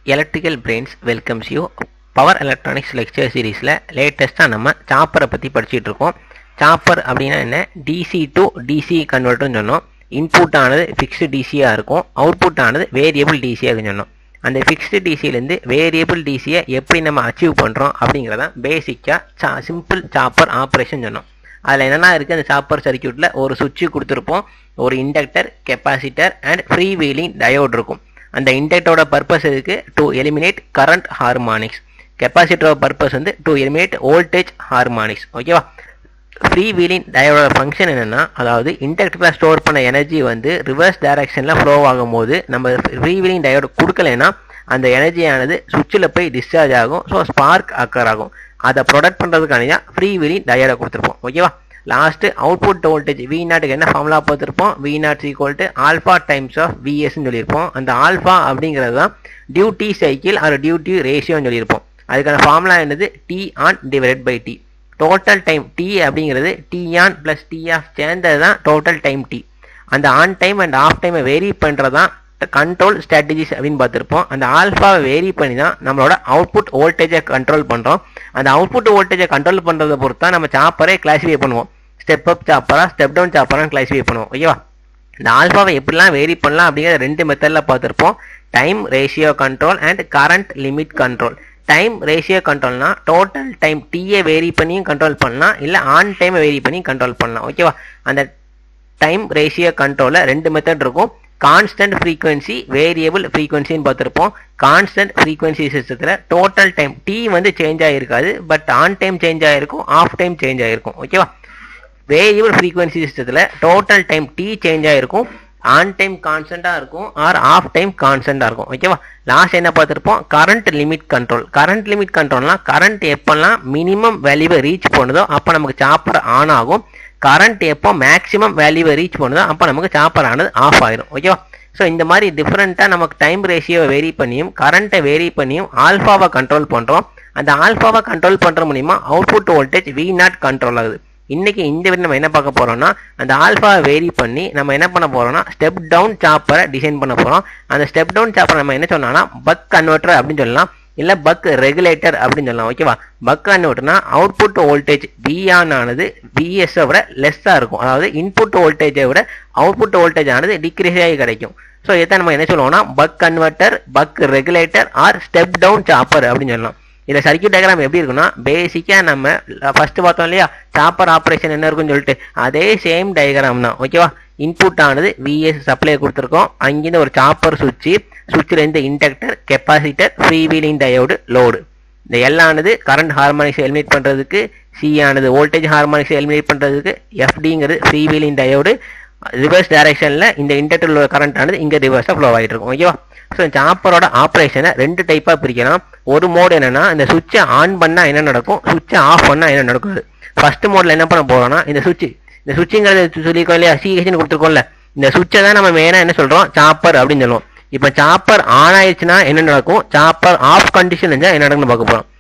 Electrical Brains welcomes you. Power Electronics lecture seriesல லேட்டஸ்ட்டாக நம்ம சாப்பரை பற்றி படிச்சுட்டு இருக்கோம். சாப்பர் அப்படின்னா என்ன? டிசி டு டிசி கன்வெர்ட்டர்னு சொன்னோம். இன்புட் ஆனது ஃபிக்ஸ்டு டிசியாக இருக்கும், அவுட்புட் ஆனது வேரியபிள் டிசியாக சொன்னோம். அந்த ஃபிக்ஸ்டு டிசியிலேருந்து வேரியபிள் டிசியை எப்படி நம்ம அச்சீவ் பண்ணுறோம் அப்படிங்கிறதான் பேசிக்காக சிம்பிள் சாப்பர் ஆப்ரேஷன் சொன்னோம். அதில் என்னென்னா இருக்குது, அந்த சாப்பர் சர்க்கியூட்டில் ஒரு சுவிட்சு கொடுத்துருப்போம், ஒரு inductor, capacitor and free wheeling diode இருக்கும். அந்த இண்டக்டரோட பர்பஸ் எதுக்கு? To eliminate current harmonics. கெப்பாசிட்டரோட பர்பஸ் வந்து டு எலிமினேட் வோல்டேஜ் ஹார்மானிக்ஸ். ஓகேவா? ஃப்ரீ வீலிங் டயோடோட ஃபங்க்ஷன் என்னென்னா, அதாவது இண்டக்டரில் ஸ்டோர் பண்ண எனர்ஜி வந்து ரிவர்ஸ் டைரக்ஷனில் ஃப்ளோ ஆகும் போது நம்ம ஃப்ரீ வீலிங் டயோடு கொடுக்கலைன்னா அந்த எனர்ஜியானது சுவிட்சில் போய் டிஸ்சார்ஜ் ஆகும். ஸோ ஸ்பார்க் அக்கர் ஆகும். அதை ப்ரொடக்ட் பண்ணுறதுக்கான தான் ஃப்ரீ வீலிங் டயோடை கொடுத்துருப்போம். ஓகேவா? லாஸ்ட்டு அவுட்புட் வோல்டேஜ் V0க்கு என்ன ஃபார்முலா பார்த்துருப்போம்? V0 equal alpha times of விஎஸ்ன்னு சொல்லியிருப்போம். அந்த ஆல்ஃபா அப்படிங்கிறது தான் டியூட்டி சைக்கிள் ஆர் டியூட்டி ரேஷியோன்னு சொல்லியிருப்போம். அதுக்கான ஃபார்முலா என்னது? T on divided by T. Total time T அப்படிங்கிறது T on plus T off சேர்ந்தது தான் டோட்டல் டைம் டி. அந்த ஆன் டைம் அண்ட் ஆஃப் டைமை வேரி பண்ணுறது தான் கண்ட்ரோல் ஸ்ட்ராட்டஜிஸ் அப்படின்னு பார்த்துருப்போம். அந்த ஆல்ஃபாவை வேரி பண்ணி தான் நம்மளோட அவுட்புட் வோல்டேஜை கண்ட்ரோல் பண்ணுறோம். அந்த அவுட்புட் வோல்டேஜை கண்ட்ரோல் பண்ணுறதை பொறுத்து தான் நம்ம சாப்பரை கிளாஸிஃபை பண்ணுவோம். ஸ்டெப் அப் சாப்பரா ஸ்டெப் டவுன் சாப்பரான்னு கிளாஸிஃபை பண்ணுவோம். ஓகேவா? இந்த ஆல்ஃபாவை எப்படிலாம் வேரி பண்ணலாம் அப்படிங்கிற ரெண்டு மெத்தடில் பார்த்துருப்போம். Time ratio control and current limit control. Time ratio கண்ட்ரோல்னா டோட்டல் டைம் டீயை வேரி பண்ணியும் கண்ட்ரோல் பண்ணலாம், இல்லை ஆன் டைமை வேரி பண்ணி கண்ட்ரோல் பண்ணலாம். ஓகேவா? அந்த டைம் ரேஷியோ கண்ட்ரோலில் ரெண்டு மெத்தட் இருக்கும். கான்ஸ்டன்ட் ஃப்ரீக்வன்சி, வேரியபிள் ஃப்ரீக்வன்சின்னு பார்த்துருப்போம். கான்ஸ்டன்ட் ஃப்ரீக்வன்சி சிஸ்டத்தில் டோட்டல் டைம் டி வந்து சேஞ்ச் ஆகிருக்காது, பட் ஆன் டைம் சேஞ்ச் ஆகிருக்கும், ஆஃப் டைம் சேஞ்ச் ஆகிருக்கும். ஓகேவா? வேரியபிள் ஃப்ரீக்வன்சி சிஸ்டத்தில் டோட்டல் டைம் டி சேஞ்ச் ஆகிருக்கும், ஆன் டைம் கான்ஸ்டண்டாக இருக்கும் ஆர் ஆஃப் டைம் கான்ஸ்டண்டாக இருக்கும். ஓகேவா? லாஸ்ட் என்ன பார்த்துருப்போம்? Current limit control. Current limit கண்ட்ரோல்னா கரண்ட் எப்போல்லாம் மினிமம் வேல்யூவை ரீச் பண்ணுதோ அப்போ நமக்கு சாப்பர் ஆன் ஆகும். கரண்ட் எப்போ மேக்ஸிமம் வேல்யூவை ரீச் பண்ணுதோ அப்போ நமக்கு சாப்பர் ஆனது ஆஃப் ஆயிடும். ஓகேவா? ஸோ இந்த மாதிரி டிஃப்ரெண்ட்டாக நமக்கு டைம் ரேஷியோவை வேரி பண்ணியும் கரண்ட்டை வேரி பண்ணியும் ஆல்ஃபாவை கண்ட்ரோல் பண்ணுறோம். அந்த ஆல்ஃபாவை கண்ட்ரோல் பண்ணுற மூலிமா அவுட்புட் வோல்டேஜ் V0 கண்ட்ரோல் ஆகுது. இன்னைக்கு இந்த வீடியோ நம்ம என்ன பார்க்க போறோம்னா, அந்த ஆல்ஃபாவை வேரி பண்ணி நம்ம என்ன பண்ண போறோம்னா ஸ்டெப் டவுன் சாப்பரை டிசைன் பண்ண போறோம். அந்த ஸ்டெப் டவுன் சாப்பரை நம்ம என்ன சொன்னோம்னா பக் கன்வெர்ட்டர் அப்படின்னு சொல்லலாம், இல்ல பக் ரெகுலேட்டர் அப்படின்னு சொல்லலாம். ஓகேவா? பக் கன்வெர்ட்டர்னா அவுட்புட் வோல்டேஜ் V1 ஆனது VS விட லெஸ்ஸா இருக்கும். அதாவது இன்புட் வோல்டேஜை விட அவுட்புட் வோல்டேஜ் ஆனது டிக்ரீஸ் ஆகி கிடைக்கும். ஸோ இதை நம்ம என்ன சொல்லுவோம்னா buck converter, buck regulator or step down chopper அப்படின்னு சொல்லலாம். இதில் சர்க்யூட் டயக்ராம் எப்படி இருக்குன்னா, பேசிக்காக நம்ம ஃபர்ஸ்ட் பார்த்தோம் இல்லையா சாப்பர் ஆப்ரேஷன் என்ன இருக்குன்னு சொல்லிட்டு, அதே சேம் டயக்ராம் தான். ஓகேவா? இன்புட் ஆனது விஎஸ் சப்ளை கொடுத்துருக்கோம். அங்கிருந்து ஒரு சாப்பர் சுவிட்சிலேருந்து inductor, capacitor, free wheeling diode, load. இந்த எல் ஆனது கரண்ட் ஹார்மானிக்ஸ் எலிமினேட் பண்ணுறதுக்கு, சி ஆனது வோல்டேஜ் ஹார்மானிக்ஸ் எலிமினேட் பண்ணுறதுக்கு, எஃப்டிங்கிறது ஃப்ரீ வீலிங் டயோடு. ரிவர்ஸ் டைரக்ஷனில் இந்த இண்டக்டரில் உள்ள கரண்ட் ஆனது இங்கே ரிவர்ஸாக ஃப்ளோ ஆகிட்டு இருக்கும். ஓகேவா? ஸோ சாப்பரோட ஆப்ரேஷனை ரெண்டு டைப்பாக பிரிக்கலாம். ஒரு மோடு என்னன்னா, இந்த சுவிட்சை ஆன் பண்ணால் என்ன நடக்கும், சுவிட்சை ஆஃப் பண்ணால் என்ன நடக்குது. ஃபர்ஸ்ட் மோடில் என்ன பண்ண போகிறோம்னா, இந்த சுவிட்சுங்கிறது சொல்லியிருக்கோம் இல்லையா, சிஹெச்னு கொடுத்துருக்கோம்ல, இந்த சுவிட்சை தான் நம்ம மெயினாக என்ன சொல்கிறோம், சாப்பர் அப்படின்னு சொல்லுவோம். இப்போ சாப்பர் ஆன் ஆயிடுச்சுன்னா என்ன நடக்கும், சாப்பர் ஆஃப் கண்டிஷன் இருந்தால் என்ன நடக்குன்னு பார்க்க போகிறோம்.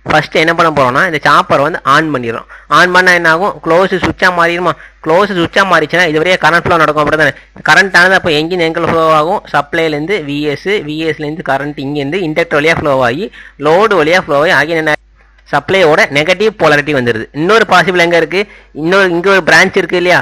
ஃபர்ஸ்ட் என்ன பண்ண போறோம்னா, இந்த சாப்பர் வந்து ஆன் பண்ணிடுறோம். ஆன் பண்ணால் என்ன ஆகும், க்ளோஸ் சுவிட்சாக மாறிடுமா. க்ளோஸ் சுவிட்சாக மாறிச்சுன்னா இதுவரையே கரண்ட் ஃப்ளோ நடக்கும். அப்படி தானே கரண்ட் ஆனது அப்போ எங்கேருந்து எங்கே ஃப்ளோ ஆகும், சப்ளைலேருந்து விஎஸ்லேருந்து கரண்ட் இங்கேருந்து இண்டக்டர் வழியாக ஃப்ளோ ஆகி லோடு வழியாக ஃப்ளோ ஆகி ஆகிய என்ன சப்ளையோட நெகட்டிவ் போலாரிட்டி வந்துடுது. இன்னொரு பாசிபிள் எங்கே இருக்குது, இங்கே ஒரு பிரான்ச் இருக்குது இல்லையா,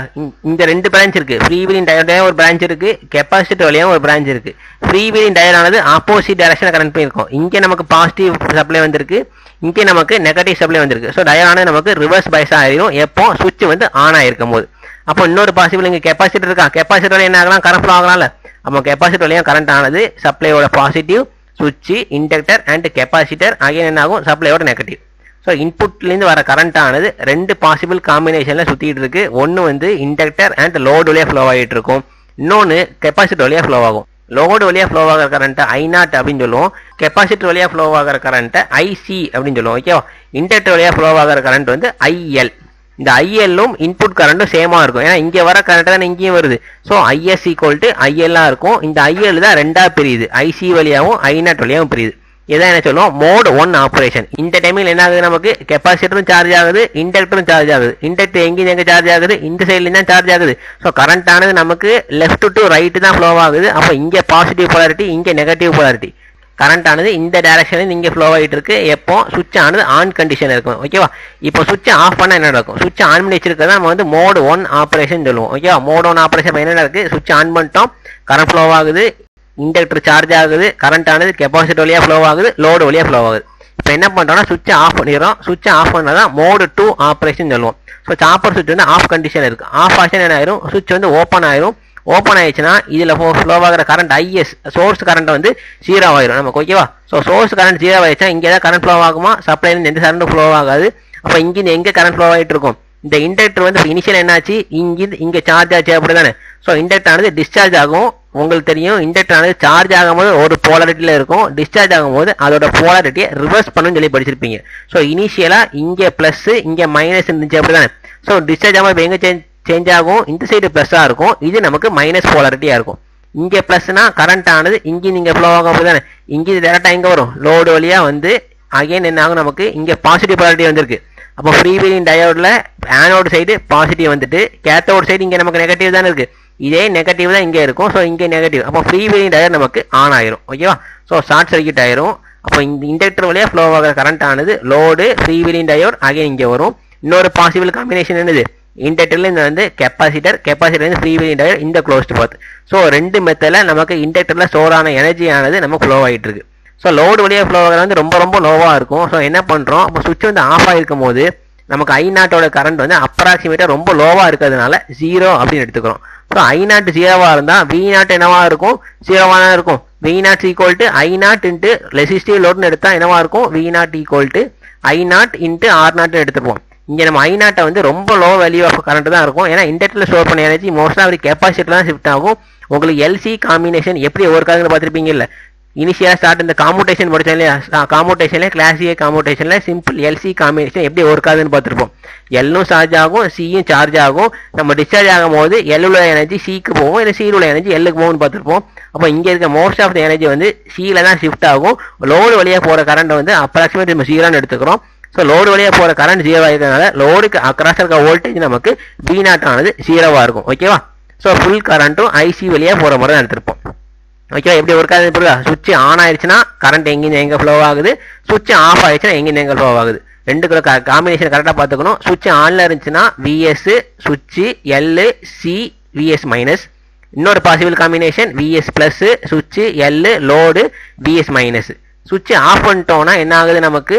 இந்த ரெண்டு பிரான்ச் இருக்குது. ஃப்ரீ வீலிங் டயோடையாக ஒரு பிரான்ச் இருக்குது, கெப்பாசிட்டர் வழியாக ஒரு பிரான்ச் இருக்குது. ஃப்ரீ வீலிங் டயரானது ஆப்போசிட் டைரக்ஷனில் கரண்ட் போயிருக்கும். இங்கே நமக்கு பாசிட்டிவ் சப்ளை வந்திருக்கு, இங்கே நமக்கு நெகட்டிவ் சப்ளை வந்திருக்கு. ஸோ டயரானது நமக்கு ரிவர்ஸ் பைஸாக ஆகிடும் எப்போ சுவிட்ச் வந்து ஆன் ஆகிருக்கும் போது. அப்போ இன்னொரு பாசிபிள் இங்கே கெப்பாசிட்டர் இருக்கா, கெப்பாசிட்டர் என்ன ஆகலாம், கரண்ட் ஃப்ளோ ஆகலாம்ல. அப்போ கெப்பாசிட்டர் வழியாக கரண்ட் ஆனது சப்ளையோட பாசிட்டிவ், சுவிட்ச், இண்டக்டர் அண்ட் கெப்பாசிட்டர் ஆகிய என்ன ஆகும், சப்ளையோட நெகட்டிவ். ஸோ இன்புட்லேருந்து வர கரண்ட் ஆனது ரெண்டு பாசிபிள் காம்பினேஷனில் சுற்றிட்டு இருக்கு. ஒன்று வந்து இண்டக்டர் அண்ட் லோடு வழியாக ஃப்ளோ ஆகிட்டு இருக்கும், இன்னொன்று கெப்பாசிட்டர் வழியாக ஃப்ளோ ஆகும். லோடு வழியாக ஃப்ளோ ஆகிற கரண்ட்டை I0 அப்படின்னு சொல்லுவோம், கெப்பாசிட்டர் வழியாக ஃப்ளோ ஆகிற கரண்ட்டை IC அப்படின்னு சொல்லுவோம். ஓகேவா? இண்டக்டர் வழியாக ஃப்ளோ ஆகிற கரண்ட் வந்து IL. இந்த IL-ம் இன்புட் கரண்ட்டும் சேமாக இருக்கும், ஏன்னா இங்கே வர கரண்ட் தான் இங்கேயும் வருது. ஸோ IS ஈக்குவல் டு IL-ஆக இருக்கும். இந்த IL தான் ரெண்டாக பிரியுது, IC வழியாகவும் I0 வழியாகவும் பிரியுது. இதான் என்ன சொல்லுவோம், மோட் 1 ஆப்ரேஷன். இந்த டைமில் என்ன ஆகுது, நமக்கு கெப்பாசிட்டரும் சார்ஜ் ஆகுது, இண்டக்டரும் சார்ஜ் ஆகுது. இண்டக்டர் எங்கேயும் எங்கே சார்ஜ் ஆகுது, இந்த சைட்லேயும் தான் சார்ஜ் ஆகுது. ஸோ கரண்ட் ஆனது நமக்கு லெஃப்ட் டு ரைட்டு தான் ஃப்ளோ ஆகுது. அப்போ இங்கே பாசிட்டிவ் போலாரிட்டி, இங்கே நெகட்டிவ் போலாரிட்டி. கரண்ட் ஆனது இந்த டைரக்ஷன்ல இங்க ஃப்ளோ ஆகிட்டு இருக்கு. எப்போ சுவிட்ச் ஆனது ஆன் கண்டிஷன் இருக்கும். ஓகேவா? இப்போ சுவிட்ச் ஆஃப் பண்ணா என்ன நடக்கும்? சுவிட்ச் ஆன் பண்ணி வச்சிருக்கிறத நம்ம வந்து மோட் 1 ஆபரேஷன் சொல்லுவோம். ஓகேவா? மோட் 1 ஆபரேஷன் என்ன இருக்கு? சுவிட்ச் ஆன் பண்ணிட்டோம், கரண்ட் ஃப்ளோ ஆகுது, இண்டக்டர் சார்ஜ் ஆகுது, கரண்ட் ஆனது கெபாசிட்டர் வழியா ஃப்ளோ ஆகுது, லோடு வழியா ஃப்ளோ ஆகுது. இப்போ என்ன பண்றோம்னா சுவிட்ச் ஆஃப் பண்ணிடுறோம். சுவிட்ச் ஆஃப் பண்ணாதான் மோட் 2 ஆபரேஷன் சொல்லுவோம். ஸோ சாப்பர் சுவிட்ச் வந்து ஆஃப் கண்டிஷன் இருக்கு. ஆஃப் ஆக்ஷன் என்ன ஆயிரும்? சுவிட்ச் வந்து ஓப்பன் ஆயிரும். ஓப்பன் ஆயிடுச்சுன்னா இதுல ஃப்ளோ ஆகிற கரண்ட் ஐஎஸ் சோர்ஸ் கரண்ட் வந்து 0 ஆயிரும் நமக்கு. ஓகேவா? ஸோ சோர்ஸ் கரண்ட் 0 ஆயிடுச்சா இங்கே ஏதாவது கரண்ட் ஃப்ளோ ஆகுமா? சப்ளைல எந்த கரண்ட் ஃப்ளோ ஆகாது. அப்போ இங்கிருந்து எங்க கரண்ட் ஃப்ளோ ஆகிட்டு இருக்கும்? இந்த இண்டக்டர் வந்து இனிஷியல் என்னாச்சு? இங்க சார்ஜ் ஆச்சு அப்படிதானே. ஸோ இண்டக்டர் ஆனது டிஸ்சார்ஜ் ஆகும். உங்களுக்கு தெரியும் இண்டக்டர் ஆனது சார்ஜ் ஆகும்போது ஒரு போலாரிட்டியில இருக்கும், டிஸ்சார்ஜ் ஆகும்போது அதோட போலாரிட்டியை ரிவர்ஸ் பண்ணுன்னு சொல்லி படிச்சிருப்பீங்க. ஸோ இனிஷியலா இங்க பிளஸ் இங்க மைனஸ் இருந்துச்சு அப்படிதானே. ஸோ டிஸ்சார்ஜ் ஆகும்போது எங்க சேஞ்ச் ஆகும்? இந்த சைடு பிளஸ்ஸா இருக்கும், இது நமக்கு மைனஸ் போலாரிட்டியா இருக்கும். இங்க பிளஸ்னா கரண்ட் ஆனது இங்க நீங்க ஃப்ளோ ஆகும் அப்படிதானே. இங்க டேரக்டா எங்க வரும்? லோடு வழியா வந்து அகைன் என்ன ஆகும்? நமக்கு இங்க பாசிட்டிவ் போலாரிட்டி வந்திருக்கு. அப்போ ஃப்ரீ வீலிங் டயோட்ல ஆனோடு சைடு பாசிட்டிவ் வந்துட்டு கேத்தோடு சைடு இங்க நமக்கு நெகட்டிவ் தானே இருக்கு. இதே நெகட்டிவ் தான் இங்கே இருக்கும். ஸோ இங்கே நெகட்டிவ். அப்போ ஃப்ரீ வீலிங் டயர் நமக்கு ஆன் ஆயிரும். ஓகேவா? ஸோ ஷார்ட் சர்க்யூட் ஆயிரும். அப்போ இந்த இண்டக்டர் வழியா ஃப்ளோ ஆகிற கரண்ட் ஆனது load free wheeling diode again இங்கே வரும். இன்னொரு பாசிபிள் காம்பினேஷன் என்னது? இண்டக்டர்ல இந்த வந்து கெப்பாசிட்டர் ஃப்ரீ வீலிங் டயர் இந்த க்ளோஸ்ட் பாத். ஸோ ரெண்டு மெத்தட்ல நமக்கு இண்டக்டர்ல ஸ்டோர் ஆன எனர்ஜி ஆனது நமக்கு ஃப்ளோ ஆகிட்டு இருக்கு. ஸோ லோடு வழியா ஃப்ளோ ஆகிறது வந்து ரொம்ப ரொம்ப லோவா இருக்கும். ஸோ என்ன பண்றோம்? அப்போ சுவிட்ச் வந்து ஆஃப் ஆகிருக்கும் போது நமக்கு I0 கரண்ட் வந்து அப்ராக்சிமேட்டா ரொம்ப லோவா இருக்கிறதுனால 0 அப்படின்னு எடுத்துக்கிறோம். ஸோ I0 0வா இருந்தா V0 என்னவா இருக்கும்? 0வா தான் இருக்கும். V0 equal to I0 into resistive லோட்னு எடுத்தா என்னவா இருக்கும்? V0 equal to I0 into R0 எடுத்துப்போம். இங்க நம்ம I0 வந்து ரொம்ப லோ வேல்யூ ஆஃப் கரண்ட் தான் இருக்கும். ஏன்னா இண்டக்டர்ல ஸ்டோர் பண்ண எனர்ஜி மோஸ்டா அப்படி கெப்பாசிட்டர் தான் ஷிஃப்ட் ஆகும். உங்களுக்கு எல்சி காம்பினேஷன் எப்படி ஒர்க் ஆகுதுன்னு பார்த்துருப்பீங்க இல்ல. இனிஷியலா ஸ்டார்ட் இந்த காமுடேஷன் படிச்சோம் இல்லையா? காமுடேஷன்ல கிளாஸ் ஏ காமுடேஷன்ல சிம்பிள் எல்சி காம்பினேஷன் எப்படி ஒர்க் ஆகுதுன்னு பார்த்துருப்போம். எல்லும் சார்ஜ் ஆகும், சியும் சார்ஜ் ஆகும். நம்ம டிஸ்சார்ஜ் ஆகும் போது எல் உள்ள எனர்ஜி சிக்கு போகும், இல்லை சி உள்ள எனர்ஜி எல்லுக்கு போகும்னு பார்த்துருப்போம். அப்போ இங்க இருக்க மோஸ்ட் ஆஃப் த எனர்ஜி வந்து சியில தான் ஷிஃப்ட் ஆகும். லோடு வழியா போற கரண்ட் வந்து அப்ராக்சிமேட் நம்ம 0ன்னு எடுத்துக்கிறோம். ஸோ லோடு வழியா போற கரண்ட் 0 ஆகிறதுனால லோடுக்கு அக்ராஸ் இருக்க வோல்டேஜ் நமக்கு V0 ஆனது 0வா இருக்கும். ஓகேவா? ஸோ ஃபுல் கரண்ட்டும் ஐசி வழியா போற மாதிரி தான் எடுத்திருப்போம். ஓகே, எப்படி ஒர்க் ஆகுது புரியுதா? சுவிட்ச் ஆன் ஆயிடுச்சுன்னா கரண்ட் எங்கிருந்து எங்க ஃப்ளோ ஆகுது, சுவிட்ச் ஆஃப் ஆயிடுச்சுன்னா எங்கிருந்து எங்க ஃப்ளோ ஆகுது. ரெண்டுக்குள்ள காம்பினேஷன் கரெக்டா பார்த்துக்கணும். சுவிட்ச் ஆன்ல இருந்துச்சுன்னா விஎஸ் சுவிட்ச் எல் சி விஎஸ் மைனஸ். இன்னொரு பாசிபிள் காம்பினேஷன் விஎஸ் பிளஸ் சுவிட்ச் எல் லோடு விஎஸ் மைனஸ். சுவிட்ச் ஆஃப் பண்ணிட்டோம்னா என்ன ஆகுது? நமக்கு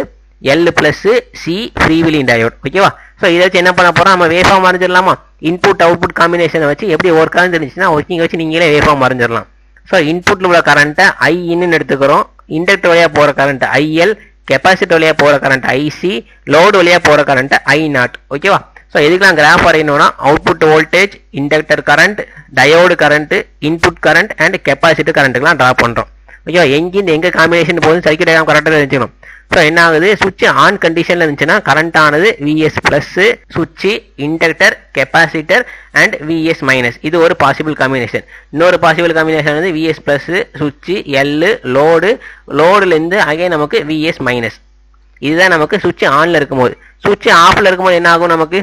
L plus C free wheeling diode. ஓகேவா? ஸோ இதை வச்சு என்ன பண்ண போறோம்? நம்ம வேஃபார்ம் வரைஞ்சிடலாமா? இன்புட் அவுட்புட் காம்பினேஷனை வச்சு எப்படி ஒர்க் ஆகுதுன்னு தெரிஞ்சுன்னா ஒர்க்கிங் வச்சு நீங்களே வேஃபார்ம் வரைஞ்சிடலாம். ஸோ இன்புட்ல உள்ள கரண்ட்டை ஐ இன்னு எடுத்துக்கிறோம். இண்டக்டர் வழியா போற கரண்ட் ஐஎல், கெப்பாசிட்டர் வழியா போற கரண்ட் ஐசி, லோடு வழியா போற கரண்ட் I0. ஓகேவா? ஸோ எதுக்கெல்லாம் கிராஃப் வரையணும்னா output voltage, inductor current, diode current, input current and capacitor கரண்ட்டுக்கெல்லாம் ட்ரா பண்றோம். ஓகேவா? எங்கிருந்து எங்க காம்பினேஷன் போகுது சர்க்யூட் டயக்ராம் கரெக்டாக தெரிஞ்சுக்கணும். ஸோ என்ன ஆகுது? சுவிட்ச் ஆன் கண்டிஷன்ல இருந்துச்சுன்னா கரண்ட் ஆனது விஎஸ் பிளஸ் சுவிட்ச், inductor, capacitor and VS minus. இது ஒரு பாசிபிள் காம்பினேஷன். இன்னொரு பாசிபிள் காம்பினேஷன் வந்து விஎஸ் பிளஸ் சுவிட்ச் எல் லோடு, லோடுல இருந்து அகைன் நமக்கு விஎஸ் மைனஸ். இதுதான் நமக்கு சுவிட்ச் ஆன்ல இருக்கும்போது. சுவிட்ச் ஆஃப்ல இருக்கும்போது என்ன ஆகும்? நமக்கு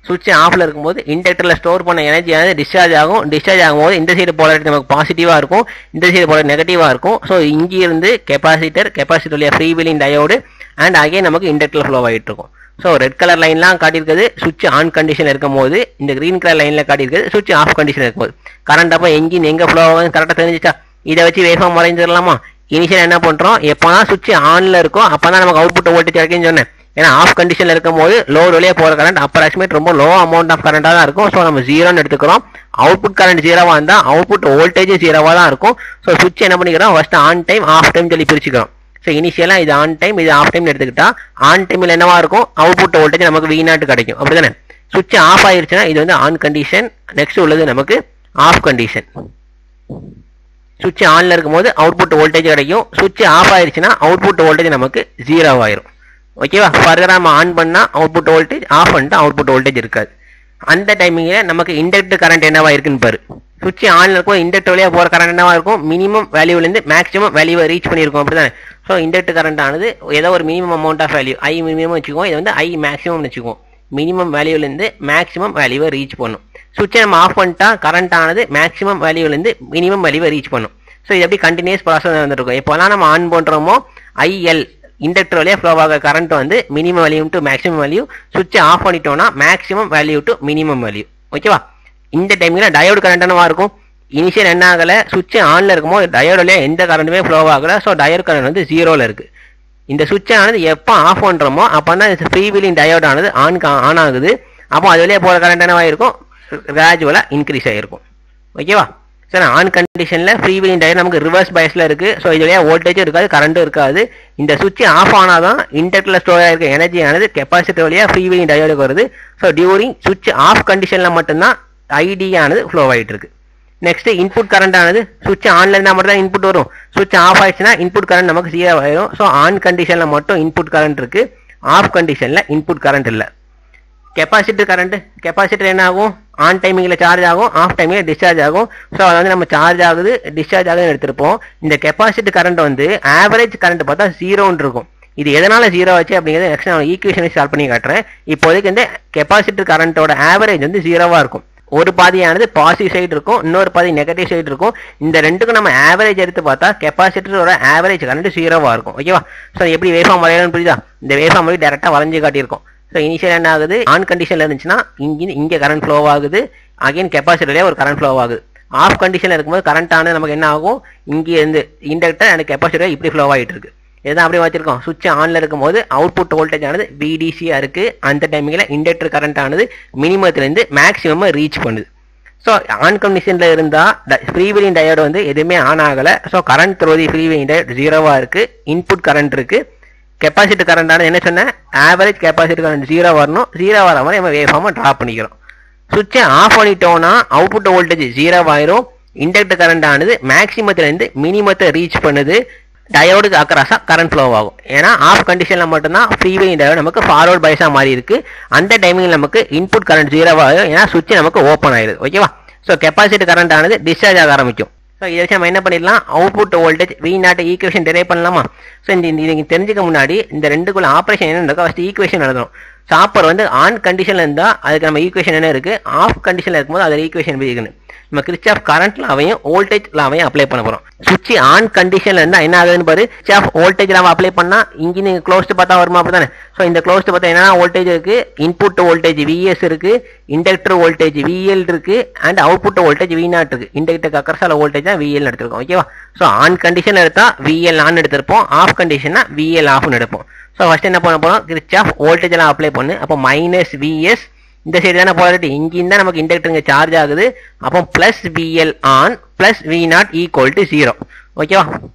சுவிட்ச் ஆஃப்ல இருக்கும்போது இண்டக்டர்ல ஸ்டோர் பண்ண எனர்ஜி ஆனது டிஸ்சார்ஜ் ஆகும். டிஸ்சார்ஜ் ஆகும்போது இந்த சைடு போலாரிட்டி நமக்கு பாசிட்டிவா இருக்கும், இந்த சைடு போலாரிட்டி நெகட்டிவா இருக்கும். ஸோ இங்கிருந்து கெப்பாசிட்டர் வழியா free wheeling diode and again நமக்கு இண்டக்டர்ல ஃப்ளோ ஆகிட்டு இருக்கும். ஸோ ரெட் கலர் லைன்லாம் காட்டியிருக்கிறது சுவிட்ச் ஆன் கண்டிஷன் இருக்கும் போது, இந்த கிரீன் கலர் லைன்ல காட்டியிருக்கிறது சுவிட்ச் ஆஃப் கண்டிஷன் இருக்கும்போது. கரண்ட் அப்போ எங்க ஃப்ளோ ஆகுது கரெக்டாக தெரிஞ்சிச்சா? இதை வச்சு வேஃபார்ம் வரைஞ்சிடலாமா? இனிஷியல் என்ன பண்றோம்? எப்போதான் சுவிட்ச் ஆன்ல இருக்கும் அப்பதான் நமக்கு அவுட்புட் வோல்டேஜ் கிடைக்குன்னு சொன்னேன். ஏன்னா ஆஃப் கண்டிஷன்ல இருக்கும் போது லோடு வழியா போற கரண்ட் அப்ராக்சிமேட் ரொம்ப லோ அமௌண்ட் ஆஃப் கரண்டா தான் இருக்கும். ஸோ நம்ம 0ன்னு எடுத்துக்கிறோம். அவுட்புட் கரண்ட் 0வா இருந்தா அவுட்புட் வோல்டேஜ் 0வா தான் இருக்கும். ஸோ சுவிட்ச் என்ன பண்ணிக்கிறோம்? First on time off time சொல்லி பிரிச்சுக்கிறோம். ஸோ இனிஷியலா இது ஆன் டைம், இது ஆஃப் டைம் எடுத்துக்கிட்டா ஆன் டைம்ல என்னவா இருக்கும்? அவுட்புட் வோல்டேஜ் நமக்கு V0 கிடைக்கும். அப்படிதானே? சுவிட்ச் ஆஃப் ஆயிருச்சுன்னா இது வந்து ஆன் கண்டிஷன். நெக்ஸ்ட் உள்ளது நமக்கு ஆஃப் கண்டிஷன். சுவிட்ச் ஆன்ல இருக்கும்போது அவுட்புட் வோல்டேஜ் கிடைக்கும். சுவிட்ச் ஆஃப் ஆயிருச்சுன்னா அவுட்புட் வோல்டேஜ் நமக்கு 0 ஆயிரும். ஓகேவா? ஃபர்தரா நம்ம ஆன் பண்ணா அவுட்புட் வோல்டேஜ், ஆஃப் பண்ணிட்டா அவுட்புட் வோல்டேஜ் இருக்காது. அந்த டைமிங்ல நமக்கு இண்டக்டர் கரண்ட் என்னவா இருக்குன்னு பாரு. சுவிட்ச் ஆன்ல இருக்கும், இண்டக்டர் வழியா போற கரண்ட் என்னவா இருக்கும்? மினிமம் வேல்யூல இருந்து மேக்ஸிமம் வேல்யூவை ரீச் பண்ணிருக்கும். அப்படிதானே? ஸோ இண்டக்டர் கரண்ட் ஆனது ஏதோ ஒரு minimum amount of value I minimum வச்சுக்குவோம், இது வந்து ஐ மேக்ஸிமம் வச்சுக்குவோம். மினிமம் வேல்யூல இருந்து மேக்ஸிமம் வேல்யூவை ரீச் பண்ணும். சுவிட்சை நம்ம ஆஃப் பண்ணிட்டா கரண்ட் ஆனது மேக்ஸிமம் வேல்யூல இருந்து மினிமம் வேல்யூவை ரீச் பண்ணும். ஸோ இது எப்படி கண்டினியூஸ் ப்ராசஸ் வந்துருக்கும். இப்போலாம் நம்ம ஆன் பண்ணுறோமோ ஐஎல் இண்டக்டர் வழியாக ஃப்ளோ ஆக கரண்ட் வந்து minimum value to maximum value, சுவிட்சை ஆஃப் பண்ணிட்டோம்னா maximum value to minimum value. ஓகேவா? இந்த டைமில் டயோடு கரண்ட் என்னவா இருக்கும்? இனிஷியல் என்ன ஆகலை, சுவிட்ச் ஆனில் இருக்கும்போது டயோடு வழியாக எந்த கரண்ட்டுமே ஃப்ளோ ஆகலை. ஸோ டயோடு கரண்ட் வந்து 0ல் இருக்குது. இந்த சுவிட்ச் ஆனது எப்போ ஆஃப் பண்ணுறோமோ அப்போ தான் ஃப்ரீ வீலிங் டயோடு ஆனது ஆன் ஆகுது. அப்போ அது வழியாக போகிற கரண்ட் என்னவாயிருக்கும்? கிராஜுவலாக இன்க்ரீஸ் ஆகிருக்கும். ஓகேவா? சார் ஆன் கண்டிஷனில் ஃப்ரீ வீலிங் டயோடு நமக்கு ரிவர்ஸ் பயஸில் இருக்குது. ஸோ இது வழியாக வோல்டேஜும் இருக்காது, கரண்ட்டும் இருக்காது. இந்த சுவிட்ச் ஆஃப் ஆனால் தான் இண்டக்டரில் ஸ்டோர் ஆகிருக்க எனர்ஜி ஆனது கெப்பாசிட்டர் வழியாக ஃப்ரீ வீலிங் டயோடுக்கு வருது. ஸோ டியூரிங் சுவிட்ச் ஆஃப் கண்டிஷனில் மட்டும்தான் ஐடி ஆனது ஃப்ளோ ஆகிட்டு இருக்கு. நெக்ஸ்ட் இன்புட் கரண்ட் ஆனது சுவிட்ச் ஆன்ல இருந்தால் மட்டும் தான் இன்புட் வரும். சுவிட்ச் ஆஃப் ஆயிடுச்சுன்னா இன்புட் கரண்ட் நமக்கு 0 ஆயிடும். ஸோ ஆன் கண்டிஷனில் மட்டும் இன்புட் கரண்ட் இருக்கு, ஆஃப் கண்டிஷனில் இன்புட் கரண்ட் இல்லை. கெப்பாசிட்டர் கரண்ட், கெப்பாசிட்டர் என்ன ஆகும்? ஆன் டைமிங்கில் சார்ஜ் ஆகும், ஆஃப் டைமிங்கில் டிஸ்சார்ஜ் ஆகும். ஸோ அதை வந்து நம்ம சார்ஜ் ஆகுது டிஸ்சார்ஜ் ஆகுதுன்னு எடுத்திருப்போம். இந்த கெப்பாசிட்டர் கரண்ட் வந்து ஆவரேஜ் கரண்ட் பார்த்தா 0ன்னு இருக்கும். இது எதனால 0 ஆச்சு அப்படிங்கிறது நெக்ஸ்ட் நான் ஈக்குவேஷனை சால்வ் பண்ணி காட்டுறேன். இப்போதைக்கு இந்த கெப்பாசிட்டர் கரண்டோட ஆவரேஜ் வந்து 0வா இருக்கும். ஒரு பாதியானது பாசிட்டிவ் சைடு இருக்கும், இன்னொரு பாதி நெகட்டிவ் சைடு இருக்கும். இந்த ரெண்டுக்கும் நம்ம ஆவரேஜ் எடுத்து பார்த்தா கெப்பாசிட்டரோட ஆவரேஜ் கரண்ட் 0வா இருக்கும். ஓகேவா? ஸோ எப்படி வேவ்ஃபார்ம் வரையணும்னு புரியுதா? இந்த வேவ்ஃபார்ம் வழி டேரெக்டாக வரைஞ்சி காட்டியிருக்கோம். ஸோ இனிஷியல் என்ன ஆகுது? ஆன் கண்டிஷனில் இருந்துச்சுன்னா இங்கே கரண்ட் ஃப்ளோ ஆகுது, அகைன் கெப்பாசிட்டர்லேயே ஒரு கரண்ட் ஃப்ளோ ஆகுது. ஆஃப் கண்டிஷனில் இருக்கும்போது கரண்ட் ஆனது நமக்கு என்ன ஆகும்? இங்கே இருந்து இண்டக்டர் அண்ட் கெப்பாசிட்டர் இப்படி ஃப்ளோ ஆகிட்டு இருக்கு. இதுதான் அப்படியே வச்சிருக்கோம். சுவிட்ச் ஆன்ல இருக்கும்போது அவுட்புட் வோல்டேஜ் ஆனது VDC-யா இருக்கு. அந்த டைமிங்கில் இண்டக்டர் கரண்ட் ஆனது மினிமத்திலேருந்து மேக்ஸிமம் ரீச் பண்ணுது. ஸோ ஆன் கண்டிஷனில் இருந்தால் ஃப்ரீ வீலிங் டயோடு வந்து எதுவுமே ஆன் ஆகலை. So current through the free wheeling diode 0வா இருக்கு. இன்புட் கரண்ட் இருக்கு. கெப்பாசிட்டர் கரண்ட் ஆனது என்ன சொன்னேன்? ஆவரேஜ் கெப்பாசிட்டர் கரண்ட் 0 வரணும். 0 வர மாதிரி நம்ம வேவ் ஃபார்மை ட்ரா பண்ணிக்கிறோம். சுவிட்சை ஆஃப் பண்ணிட்டோம்னா அவுட்புட் வோல்டேஜ் 0 ஆயிரும். இண்டக்டர் கரண்ட் ஆனது மேக்ஸிமத்திலேருந்து மினிமத்தை ரீச் பண்ணுது. டயோடுக்கு அக்ராஸாக கரண்ட் ஃப்ளோ ஆகும். ஏன்னா ஆஃப் கண்டிஷனில் மட்டும்தான் ஃப்ரீ வீலிங் டயோடு நமக்கு ஃபார்வர்ட் பைஸாக மாறி இருக்கு. அந்த டைமிங்கில் நமக்கு இன்புட் கரண்ட் 0 ஆகும். ஏன்னா சுவிட்ச் நமக்கு ஓப்பன் ஆயிடுது. ஓகேவா? ஸோ கெப்பாசிட்டர் கரண்ட் ஆனது டிஸ்சார்ஜ் ஆக ஆரம்பிக்கும். ஸோ இதை வச்சு நம்ம என்ன பண்ணிடலாம்? Output voltage V0 equation derive பண்ணலாமா? ஸோ இந்த தெரிஞ்சுக்க முன்னாடி இந்த ரெண்டுக்குள்ள ஆப்ரேஷன் என்ன இருக்கோ ஃபர்ஸ்ட் ஈக்குவேஷன் எழுதணும். சாப்பர் வந்து ஆன் கண்டிஷனில் இருந்தால் அதுக்கு நம்ம ஈக்குவேஷன் என்ன இருக்கு? ஆஃப் கண்டிஷனில் இருக்கும்போது அதில் ஈக்குவேஷன் இருக்குன்னு நம்ம கிரிச்சாஃப் கரண்ட் லாவையும் வோல்டேஜ் லாவையும் அப்ளை பண்ண போகிறோம். சுவிட்ச் ஆன் கண்டிஷனில் இருந்தால் என்ன ஆகுதுன்னு பாரு. கிரிச்சாஃப் வோல்டேஜ் லாவை அப்ளை பண்ணால் இங்கே நீங்கள் க்ளோஸ்டு பார்த்தா வருமா? அப்படி தானே. ஸோ இந்த க்ளோஸ்டு பார்த்தா என்னன்னா வோல்டேஜ் இருக்கு, இன்புட் வோல்டேஜ் VS இருக்கு, இண்டக்டர் வோல்டேஜ் VL இருக்கு, அண்ட் அவுட்புட் வோல்டேஜ் V0 இருக்கு. இண்டக்டருக்கு அக்கரஸால வோல்டேஜ் தான் VL எடுத்திருக்கோம். ஓகேவா? ஸோ ஆன் கண்டிஷன் எடுத்தால் VL ஆன் எடுத்திருப்போம், ஆஃப் கண்டிஷன்னா VL ஆஃப்னு எடுப்போம். ஸோ ஃபர்ஸ்ட் என்ன பண்ண போகிறோம்? கிரிச்சாஃப் வோல்டேஜ் எல்லாம் அப்ளை பண்ணு. அப்போ -VS இந்த சைடு தானே போராட்டி, இங்கிருந்தா நமக்கு இண்டக்டர் இங்கே சார்ஜ் ஆகுது. அப்போ +VL ஆன் +V0 = 0. ஓகேவா?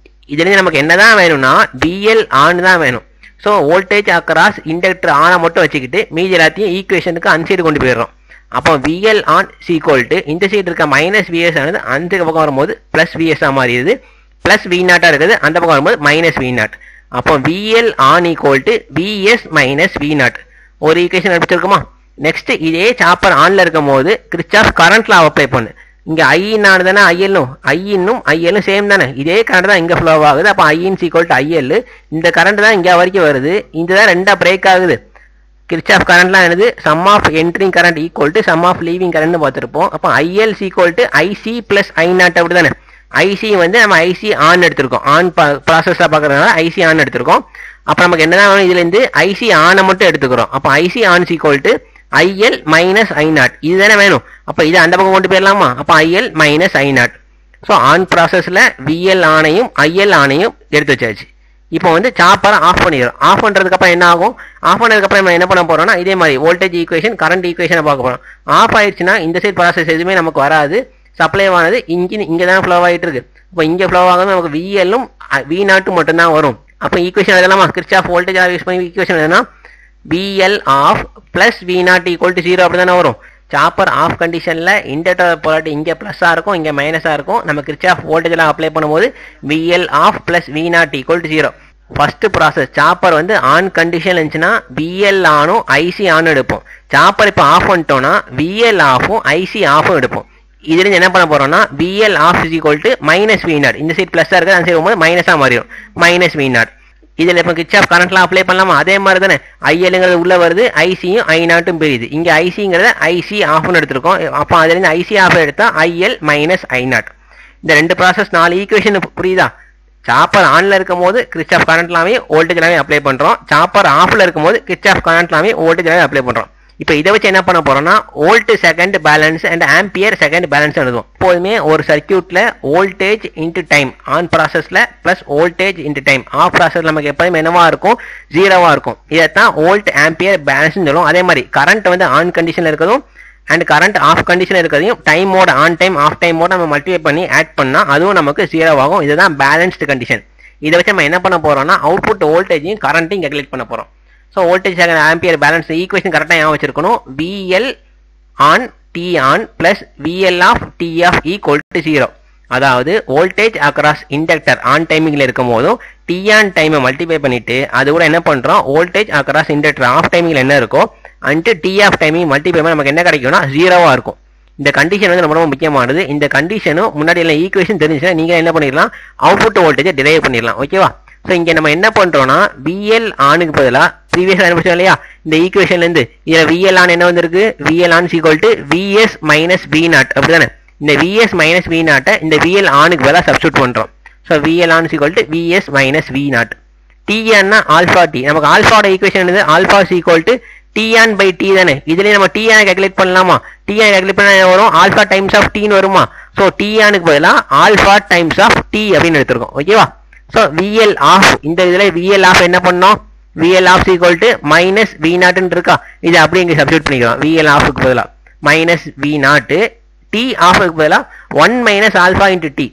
இதுலேருந்து நமக்கு என்னதான் வேணும்னா VL ஆன் தான் வேணும். ஸோ வோல்டேஜ் அக்ராஸ் இண்டக்டர் ஆனை மட்டும் வச்சுக்கிட்டு மீதி எல்லாத்தையும் ஈக்குவேஷனுக்கு அந்த சைடு கொண்டு போயிடுறோம். அப்போ VL ஆன் = இந்த சைடு இருக்க -VS ஆனது அந்த பக்கம் வரும்போது +VS மாறிடுது, +V0 இருக்குது அந்த பக்கம் வரும்போது -V0. அப்போ VL ஆன் = VS - V0 ஒரு ஈக்குவேஷன் அடிச்சிருக்குமா? நெக்ஸ்ட் இதே சாப்பர் ஆன்ல இருக்கும் போது கிரிச்சாஃப் கரண்ட் லா அப்ளை பண்ணு. இங்க ஐஇன் ஆனதுன்னா ஐஎல்லும் சேம் தானே. இதே கரண்ட் தான் இங்க ஃப்ளோ ஆகுது. அப்போ ஐஇன் = IL. இந்த கரண்ட் தான் இங்க வரைக்கும் வருது. இதுதான் ரெண்டா பிரேக் ஆகுது. கிரிச்சாஃப் கரண்ட்லாம் என்னது? Sum of entering current = sum of leaving current பார்த்துருப்போம். அப்போ IL = IC + I0 அப்படி தானே. IC வந்து நம்ம IC ஆன் எடுத்திருக்கோம், ஆன் ப்ராசஸாக பார்க்கறதுனால IC ஆன் எடுத்திருக்கோம். அப்போ நமக்கு என்னதான் வேணும்? இதுலேருந்து IC ஆனை மட்டும் எடுத்துக்கிறோம். அப்போ IC ஆன் = IL - I0 இதுதானே வேணும். அப்போ இதை அந்த பக்கம் கொண்டு போயிடலாமா? அப்போ IL - I0. ஸோ ஆன் ப்ராசஸில் VL ஆனையும் IL ஆனையும் எடுத்து வச்சாச்சு. இப்போ வந்து சாப்பரை ஆஃப் பண்ணிடுறோம். ஆஃப் பண்ணுறதுக்கப்புறம் என்ன ஆகும்? ஆஃப் பண்ணதுக்கப்புறம் நம்ம என்ன பண்ண போகிறோம்னா இதே மாதிரி வோல்டேஜ் ஈக்குவேஷன் கரண்ட் ஈக்குவேஷனை பார்க்க போகிறோம். ஆஃப் ஆயிடுச்சுன்னா இந்த சைட் ப்ராசஸ் எதுவுமே நமக்கு வராது. சப்ளை ஆனது இங்கே தான் ஃப்ளோ ஆகிட்டு இருக்கு. இப்போ இங்கே ஃப்ளோ ஆகுது நமக்கு VL-ம் V0 மட்டும்தான் வரும். அப்போ ஈக்குவேஷன் எழுதலாமா? கிரிச்சாஃப் வோல்டேஜ் யூஸ் பண்ணி ஈக்குவேஷன் எழுதுனா VL ஆஃப் +V0 = 0 அப்படி தானே வரும். சாப்பர் ஆஃப் கண்டிஷனில் இண்டக்டர் போலாட்டி இங்கே ப்ளஸ்ஸாக இருக்கும், இங்கே மைனஸாக இருக்கும். நம்ம கிரிச்சாஃப் வோல்டேஜ் எல்லாம் அப்ளை பண்ணும்போது VL off +V0 = 0. First process chopper வந்து ஆன் கண்டிஷன் இருந்துச்சுன்னா VL ஆனும் IC ஆனும் எடுப்போம். சாப்பர் இப்போ ஆஃப் பண்ணிட்டோம்னா VL ஆஃபும் IC ஆஃபும் எடுப்போம். இதுலேருந்து என்ன பண்ண போறோம்னா VL ஆஃப் = -V0. இந்த சைட் ப்ளஸ்ஸாக இருக்குது, அந்த சைடு போகும்போது மைனஸாக மாறிடும், -V0. இதில் இப்போ கிரிச்சாஃப் கரண்ட்லாம் அப்ளை பண்ணலாமா? அதே மாதிரி தானே. ILங்கிறது உள்ள வருது, ICயும் I0ம் பெரியுது. இங்கே ICங்கிறத IC ஆஃப்னு எடுத்திருக்கோம். அப்போ அதுலேருந்து IC ஆஃப் எடுத்தால் IL - I0. இந்த ரெண்டு ப்ராசஸ் 4 ஈக்குவேஷன் புரியுதா? சாப்பர் ஆன்ல இருக்கும்போது கிர்ச்சாஃப் கரண்ட் லாவே வோல்டேஜ் லாவே அப்ளை பண்றோம். சாப்பர் ஆஃப்ல இருக்கும்போது கிர்ச்சாஃப் கரண்ட் லாவே வோல்டேஜ் லாவே அப்ளை பண்றோம். இப்போ இதை வச்சு என்ன பண்ண போறோம்னா volt second balance and ampere second balance எழுதுவோம். எப்போதுமே ஒரு சர்க்யூட்ல வோல்டேஜ் இன்டு டைம் ஆன் ப்ராசஸ்ல plus voltage into time off process நமக்கு எப்போதுமே என்னவா இருக்கும்? 0வா இருக்கும். இதைத்தான் வோல்ட் ஆம்பியர் பேலன்ஸ் சொல்லுவோம். அதே மாதிரி கரண்ட் வந்து ஆன் கண்டிஷன்ல இருக்கிறதும் அண்ட் கரண்ட் ஆஃப் கண்டிஷன் இருக்கிறதையும் டைமோட ஆன் டைம் ஆஃப் டைமோட நம்ம மல்டிப்ளை பண்ணி ஆட் பண்ணா அதுவும் நமக்கு 0 ஆகும். இதுதான் பேலன்ஸ்டு கண்டிஷன். இதை வச்சு நம்ம என்ன பண்ண போறோம்னா அவுட்புட் வோல்டேஜையும் கரண்ட்டையும் கால்குலேட் பண்ண போறோம். So voltage ampere balance equation கரெக்டாக ஞாபகம் வச்சிருக்கணும். VL on T on plus VL off T off equal to 0. அதாவது வோல்டேஜ் அக்ராஸ் இண்டக்டர் ஆன் டைமிங்ல இருக்கும் போதும் T ஆன் டைமை மல்டிப்ளை பண்ணிட்டு அது கூட என்ன பண்றோம் வோல்டேஜ் அக்ராஸ் இண்டக்டர் ஆஃப் டைமிங்ல என்ன இருக்கோ and T off timing multiply பண்ணி நமக்கு என்ன கிடைக்கும்னா 0வா இருக்கும். இந்த கண்டிஷன் வந்து ரொம்ப முக்கியமானது. இந்த கண்டிஷனும் முன்னாடி எல்லாம் ஈக்குவேஷன் தெரிஞ்சுன்னா நீங்க என்ன பண்ணிடலாம் அவுட்புட் வோல்டேஜை டிரைவ் பண்ணிடலாம். ஓகேவா? ஸோ இங்க நம்ம என்ன பண்றோம்னா VL ஆனுக்கு பதிலாக ப்ரீவியஸ் ஆரம்பிச்சோம் இல்லையா இந்த ஈக்குவேஷன்ல இருந்து இதுல VL ஆன் என்ன வந்திருக்கு? VL on equal to VS minus V0 அப்படிதானே? இந்த VS மைனஸ் V0 இந்த VL ஆனுக்கு பதிலாக சப்ஸ்டியூட் பண்றோம். So VL on equal to VS minus V0. TN alpha T நமக்கு ஆல்பாவோட ஈக்குவேஷன் என்னது? Alpha equal to TN by T தானே? இதுலயே நம்ம TN கால்குலேட் பண்ணலாமா? TN கால்குலேட் பண்ணா என்ன வரும்? ஆல்பா டைம்ஸ் ஆஃப் T வருமா? ஸோ TNக்கு பதிலாக ஆல்பா டைம்ஸ் ஆஃப் T அப்படின்னு எடுத்திருக்கோம். ஓகேவா? ஸோ VL ஆஃப் இந்த இதுல VL ஆஃப் என்ன பண்ணோம்? VL off equal to minus V0 இருக்கா? இது அப்படியே இங்க சப்ஸ்டியூட் பண்ணிக்கலாம். VL ஆஃப்க்கு பதிலாக மைனஸ் V0 T ஆஃப்க்கு பதிலாக 1 மைனஸ் ஆல்பா இன்டு T.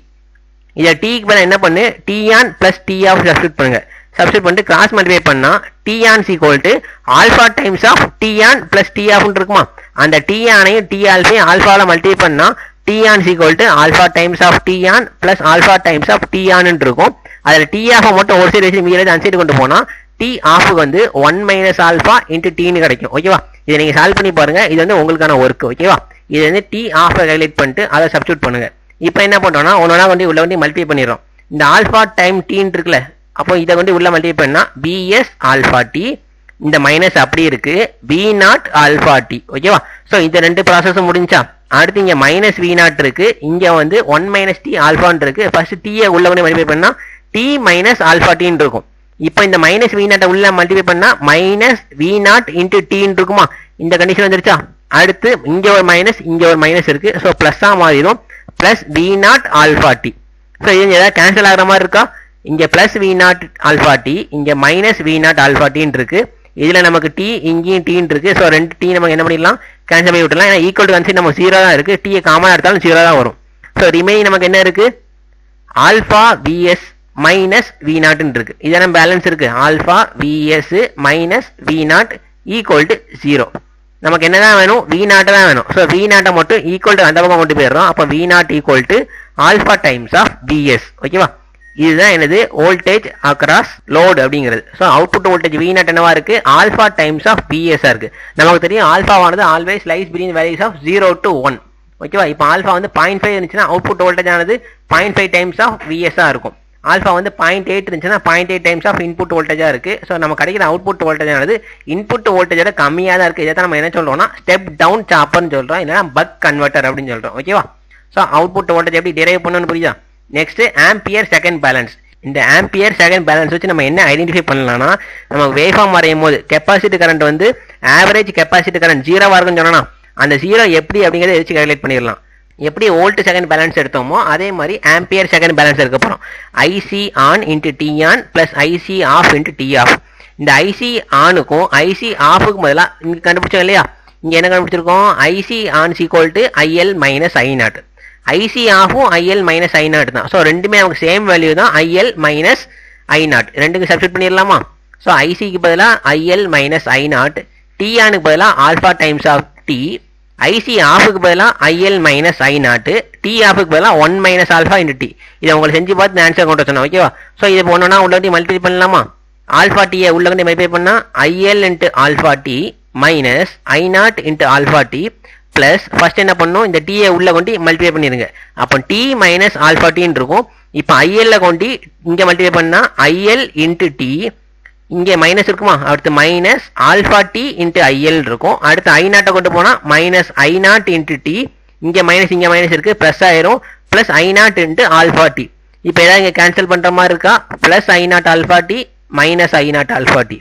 இதை Tக்கு பதிலாக என்ன பண்ணு? TN plus T off substitute பண்ணுங்க. சப்ஸ்டியூட் பண்ணிட்டு கிராஸ் மல்டிப்ளை பண்ணா TN equal to alpha times of TN plus T off இருக்குமா? அந்த TNையும் T ஆல்ஃபையும் ஆல்பால மல்டிப்ளை பண்ணா TN equal to alpha times of TN plus alpha times of TN இருக்கும். அதில் T ஆஃப் மட்டும் ஒரு சைடு வச்சு மீது அந்த சைடு கொண்டு போனா T ஆஃபுக்கு வந்து 1 மைனஸ் ஆல்பா இன்டு Tன்னு கிடைக்கும். ஓகேவா? இதை நீங்க சால்வ் பண்ணி பாருங்க. இது வந்து உங்களுக்கான ஒர்க். ஓகேவா? இது வந்து T ஆஃப் கால்குலேட் பண்ணிட்டு அதை சப்ஸ்டியூட் பண்ணுங்க. இப்போ என்ன பண்றோம்னா ஒன்னொன்னா கொண்டு உள்ள வந்து மல்டிப்ளை பண்ணிடுறோம். இந்த ஆல்பா டைம் Tன்னு இருக்குல்ல அப்போ இதை கொண்டு உள்ள மல்டிப்ளை பண்ணா BS ஆல்பா T இந்த மைனஸ் அப்படி இருக்கு V0 ஆல்பா T. ஓகேவா? ஸோ இந்த ரெண்டு ப்ராசஸும் முடிஞ்சா அடுத்து இங்க மைனஸ் V0 இருக்கு. இங்க வந்து 1 மைனஸ் T ஆல்பான்னு இருக்கு. ஃபர்ஸ்ட் T உள்ள வந்து மல்டிப்ளை பண்ணா T மைனஸ் ஆல்பா Tன்னு இருக்கும். இப்போ இந்த மைனஸ் V0 உள்ள மல்டிப்ளை பண்ணா மைனஸ் V0 இன்டு Tன்னு இருக்குமா? இந்த கண்டிஷன் வந்துருச்சா? அடுத்து இங்க ஒரு மைனஸ் இங்க ஒரு மைனஸ் இருக்கு. ஸோ பிளஸ்ஸா மாறிடும் plus V0 alpha T. So இது ஏதாவது கேன்சல் ஆகிற மாதிரி இருக்கா? இங்க பிளஸ் V0 ஆல்பா T இங்க மைனஸ் V0 ஆல்பா Tன்னு இருக்கு. இதுல நமக்கு T இங்கேயும் Tன்னு இருக்கு. ஸோ ரெண்டு T நமக்கு என்ன பண்ணிடலாம்? கேன்சல் பண்ணி விட்டுலாம். ஏன்னா ஈக்குவல் டு கன்சிடர் நம்ம 0 தான் இருக்கு. T காமனா எடுத்தாலும் 0 தான் வரும். ஸோ ரிமைனிங் நமக்கு என்ன இருக்கு? ஆல்பா VS மைனஸ் V0 இருக்கு. இதெல்லாம் பேலன்ஸ் இருக்கு. Alpha VS minus V0 equal to 0. நமக்கு என்னதான் வேணும்? V0 தான் வேணும். ஸோ V0 மட்டும் ஈக்குவல் டு அந்த பக்கம் கொண்டு போயிடுறோம். அப்போ V0 equal to alpha times of VS. ஓகேவா? இதுதான் எனது வோல்டேஜ் அக்ராஸ் லோடு அப்படிங்கிறது. ஸோ அவுட்புட் வோல்டேஜ் V0 என்னவா இருக்கு? ஆல்பா டைம்ஸ் ஆஃப் VS இருக்கு. நமக்கு தெரியும் ஆல்பாவானது always lies between values of 0 to 1. ஓகேவா? இப்போ ஆல்பா வந்து 0.5 இருந்துச்சுன்னா அவுட்புட் வோல்டேஜ் ஆனது 0.5 டைம்ஸ் ஆஃப் VS இருக்கும். ஆல்பா வந்து 0.8 இருந்துச்சுன்னா 0.8 டைம்ஸ் ஆஃப் இன்புட் வோல்டேஜா இருக்கு. ஸோ நம்ம கிடைக்கிற அவுட்புட் வோல்டேஜ் ஆனது இன்புட் வோல்டேஜோட கம்மியாக தான் இருக்கு. இதை தான் நம்ம என்ன சொல்றோம்னா ஸ்டெப் டவுன் சாப்பர்னு சொல்றோம், இல்லைன்னா பக் கன்வெர்ட்டர் அப்படின்னு சொல்றோம். ஓகேவா? ஸோ அவுட்புட் வோல்டேஜ் எப்படி டிரைவ் பண்ணணும்னு புரியுதா? Next ampere second balance. இந்த ஆம்பியர் செகண்ட் பேலன்ஸ் வச்சு நம்ம என்ன ஐடென்டிஃபை பண்ணலாம்னா நம்ம வேவ்ஃபார்ம் வரையும் போது கெப்பாசிட்டி கரண்ட் வந்து ஆவரேஜ் கெப்பாசிட்டி கரண்ட் 0வா இருக்குன்னு சொன்னா அந்த 0 எப்படி அப்படிங்கிறத வச்சு கால்குலேட் பண்ணிடலாம். எப்படி வோல்ட் செகண்ட் பேலன்ஸ் எடுத்தோமோ அதே மாதிரி ஆம்பியர் செகண்ட் பேலன்ஸ் எடுக்க போறோம். IC on into T on plus IC off into T off. இந்த IC ஆனுக்கும் IC ஆஃபுக்கும் பதிலாக இங்க கண்டுபிடிச்சோம் இல்லையா? இங்க என்ன கண்டுபிடிச்சிருக்கோம்? IC on equal to IL minus I0. IC ஆஃபும் IL மைனஸ் I0 தான். ஸோ ரெண்டுமே நமக்கு சேம் வேல்யூ தான், IL மைனஸ் I0. ரெண்டுக்கு சப்ஸ்டிட் பண்ணிடலாமா? ஸோ ICக்கு பதிலாக IL மைனஸ் I0, T ஆனுக்கு பதிலாக alpha times of T, IC ஆஃபுக்கு பதிலாக IL மைனஸ் I0, T ஆஃபுக்கு பதிலாக 1 மைனஸ் ஆல்பா இன்டு T. இதை உங்களுக்கு செஞ்சு பார்த்து ஆன்சர் கொண்டு வச்சோம். ஓகேவா? ஸோ இது ஒன்றா உள்ள மல்டிப்ளை பண்ணலாமா? ஆல்பா T உள்ள மல்டிப்ளை பண்ணா IL into alpha T minus I0 into alpha T plus first என்ன பண்ணும்? இந்த T உள்ள கொண்டு மல்டிப்ளை பண்ணிருங்க. அப்போ T மைனஸ் ஆல்பா Tன்னு இருக்கும். இப்போ IL கொண்டு இங்க மல்டிப்ளை பண்ணா IL இன்ட்டு T, இங்கே மைனஸ் இருக்குமா? அடுத்து minus alpha T into IL இருக்கும். அடுத்து I0 கொண்டு போனா மைனஸ் I0 இன்ட்டு T, இங்க மைனஸ் இருக்கு பிளஸ் ஆயிரும் plus I nought into alpha T. இப்போ ஏதாவது இங்கே கேன்சல் பண்ணுற மாதிரி இருக்கா? Plus I nought alpha T minus I nought alpha T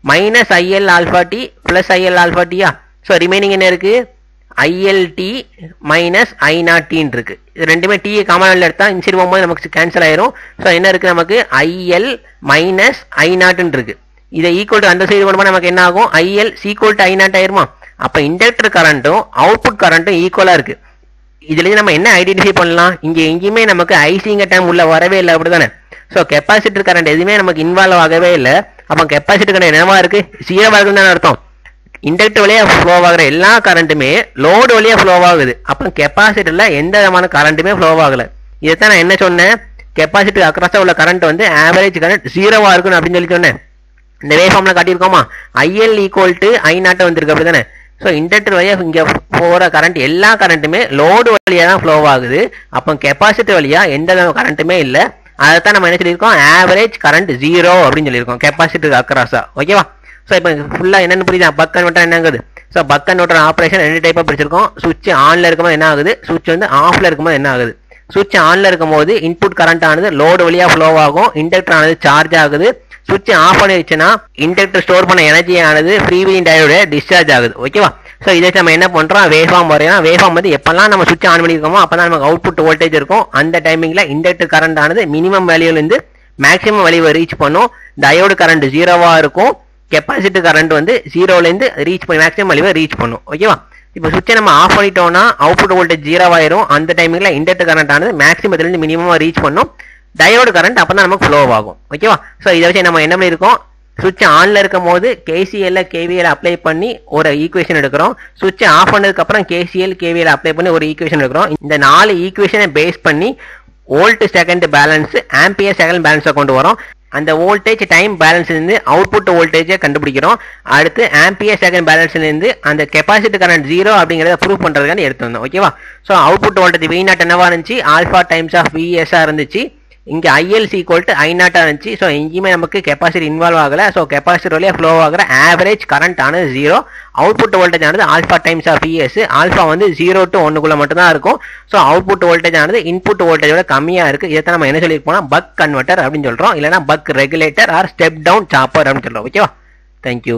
minus IL alpha T plus IL alpha டியா. ஸோ ரிமைனிங் என்ன இருக்கு? ஐஎல்டி மைனஸ் ஐ நாட் டின்னு இருக்கு. இது ரெண்டுமே டி காமன் எடுத்தா இன்சைட் போகும்போது நமக்கு கேன்சல் ஆயிரும். ஸோ என்ன இருக்கு? நமக்கு ஐஎல் மைனஸ் ஐ நாட்னு இருக்கு. இதை ஈக்குவல் டு அந்த சைடு கொண்டு நமக்கு என்ன ஆகும்? IL equal to I nought ஆயிருமா? அப்போ இண்டக்டர் கரண்ட்டும் அவுட்புட் கரண்ட்டும் ஈக்குவலா இருக்கு. இதுல நம்ம என்ன ஐடென்டிஃபை பண்ணலாம்? இங்க எங்கேயுமே நமக்கு ஐசிங்க டைம் உள்ள வரவே இல்லை, அப்படிதானே? ஸோ கெப்பாசிட்டர் கரண்ட் எதுவுமே நமக்கு இன்வால்வ் ஆகவே இல்லை. அப்போ கெப்பாசிட்டர் கரண்ட் என்னவா இருக்கு? ஜீரோவா இருக்குன்னு தானே அர்த்தம். இண்டக்டர் வழியா ஃப்ளோ ஆகுற எல்லா கரண்ட்டுமே லோடு வழியா ஃப்ளோ ஆகுது. அப்போ கெப்பாசிட்டர்ல எந்த விதமான கரண்ட்டுமே ஃப்ளோ ஆகல. இதைத்தான் நான் என்ன சொன்னேன்? கெப்பாசிட்டர் அக்ராஸா உள்ள கரண்ட் வந்து ஆவரேஜ் கரண்ட் ஜீரோவா இருக்கணும் அப்படின்னு சொல்லி சொன்னேன். இந்த வே ஃபார்ம்ல காட்டியிருக்கோமா? IL equal to I nought வந்திருக்கு, அப்படிதானே? ஸோ இண்டக்டர் வழியா இங்க போற கரண்ட் எல்லா கரண்ட்டுமே லோடு வழியா தான் ஃப்ளோ ஆகுது. அப்போ கெப்பாசிட்டர் வழியா எந்த கரண்ட்டுமே இல்லை. அதைத்தான் நம்ம என்ன சொல்லியிருக்கோம்? ஆவரேஜ் கரண்ட் ஜீரோ அப்படின்னு சொல்லியிருக்கோம் கெப்பாசிட்டர் அக்ராஸா. ஓகேவா? ஸோ இப்போ ஃபுல்லா என்னன்னு புரியுதா? பக் கன்வெர்ட்டர் என்னங்குது? ஸோ பக் கன்வெர்ட்டர் ஆப்ரேஷன் ரெண்டு டைப்பா பிரிச்சிருக்கோம். சுவிட்ச் ஆன்ல இருக்கும்போது என்ன ஆகுது? சுவிட்ச் வந்து ஆஃப்ல இருக்கும்போது என்ன ஆகுது? சுவிட்ச் ஆன்ல இருக்கும்போது இன்புட் கரண்ட் ஆனது லோடு வழியா ஃப்ளோ ஆகும், இண்டக்டர் ஆனது சார்ஜ் ஆகுது. சுவிட்ச் ஆஃப் பண்ணிடுச்சுன்னா இண்டக்டர் ஸ்டோர் பண்ண எனர்ஜி ஆனது ஃப்ரீவீலிங் டயோட டிஸ்சார்ஜ் ஆகுது. ஓகேவா? ஸோ இதை நம்ம என்ன பண்றோம்? வேவ்ஃபார்ம் வரையலாம். வேவ்ஃபார்ம் வந்து எப்பெல்லாம் நம்ம சுவிட்ச் ஆன் பண்ணிருக்கோமோ அப்பதான் நமக்கு அவுட்புட் வோல்டேஜ் இருக்கும். அந்த டைமிங்ல இண்டக்டர் கரண்ட் ஆனது மினிமம் வேல்யூல இருந்து மேக்ஸிமம் வேல்யூவை ரீச் பண்ணும். டயோடு கரண்ட் ஜீரோவா இருக்கும். கெப்பாசிட்டர் கரண்ட் வந்து ஜீரோல இருந்து ரீச் பண்ணி மேக்ஸிமம் வேல்யூவை ரீச் பண்ணும். ஓகேவா? இப்போ சுவிட்சை நம்ம ஆஃப் பண்ணிட்டோம்னா அவுட்புட் வோல்டேஜ் ஜீரோவாயிரும். அந்த டைமிங்ல இண்டக்டர் கரண்ட் ஆனது மேக்ஸிமத்துல இருந்து மினிமமா ரீச் பண்ணும். டயோடு கரண்ட் அப்பதான் நமக்கு ஃப்ளோ ஆகும். ஓகேவா? ஸோ இதை வச்சு நம்ம என்ன பண்ணிருக்கோம்? சுவிட்ச் ஆன்ல இருக்கும் போது கேசிஎல் கேவிஎல் அப்ளை பண்ணி ஒரு ஈக்குவேஷன் எடுக்கிறோம். சுவிட்ச் ஆஃப் பண்ணதுக்கு அப்புறம் கேசிஎல் கேவிஎல் அப்ளை பண்ணி ஒரு ஈக்குவேஷன் எடுக்கிறோம். இந்த 4 ஈக்குவேஷனை பேஸ் பண்ணி volt second balance ampere second பேலன்ஸை கொண்டு வரோம். அந்த வோல்டேஜ் டைம் பேலன்ஸ்ல இருந்து அவுட்புட் வோல்டேஜை கண்டுபிடிக்கிறோம். அடுத்து ஆம்பியர் செகண்ட் பேலன்ஸ்ல இருந்து அந்த கெப்பாசிட்டி கரண்ட் ஜீரோ அப்படிங்கறத ப்ரூவ் பண்றதுக்கான எடுத்து வந்தோம். ஓகேவா? So output voltage V naught என்னவா இருந்துச்சு? ஆல்பா டைம்ஸ் ஆஃப் VS இருந்துச்சு. இங்க IL ஈக்குவல் டு ஐ நாட்டா இருந்துச்சு. ஸோ எங்கேயுமே நமக்கு கெப்பாசிட்டி இன்வால்வ் ஆகல. ஸோ கெப்பாசிட்டர் வழியா ஃப்ளோ ஆகிற ஆவரேஜ் கரண்ட் ஆனது ஜீரோ. அவுட்புட் வோல்டேஜ் ஆனது alpha times of VS. Alpha வந்து 0 to 1 மட்டும் தான் இருக்கும். ஸோ அவுட்புட் வோல்டேஜ் ஆனது இன்புட் வோல்டேஜோட கம்மியா இருக்கு. இதை நம்ம என்ன சொல்லியிருக்கோம்னா பக் கன்வெர்ட்டர் அப்படின்னு சொல்றோம், இல்லைன்னா buck regulator or step down chopper அப்படின்னு சொல்றோம். ஓகேவா? தேங்க்யூ.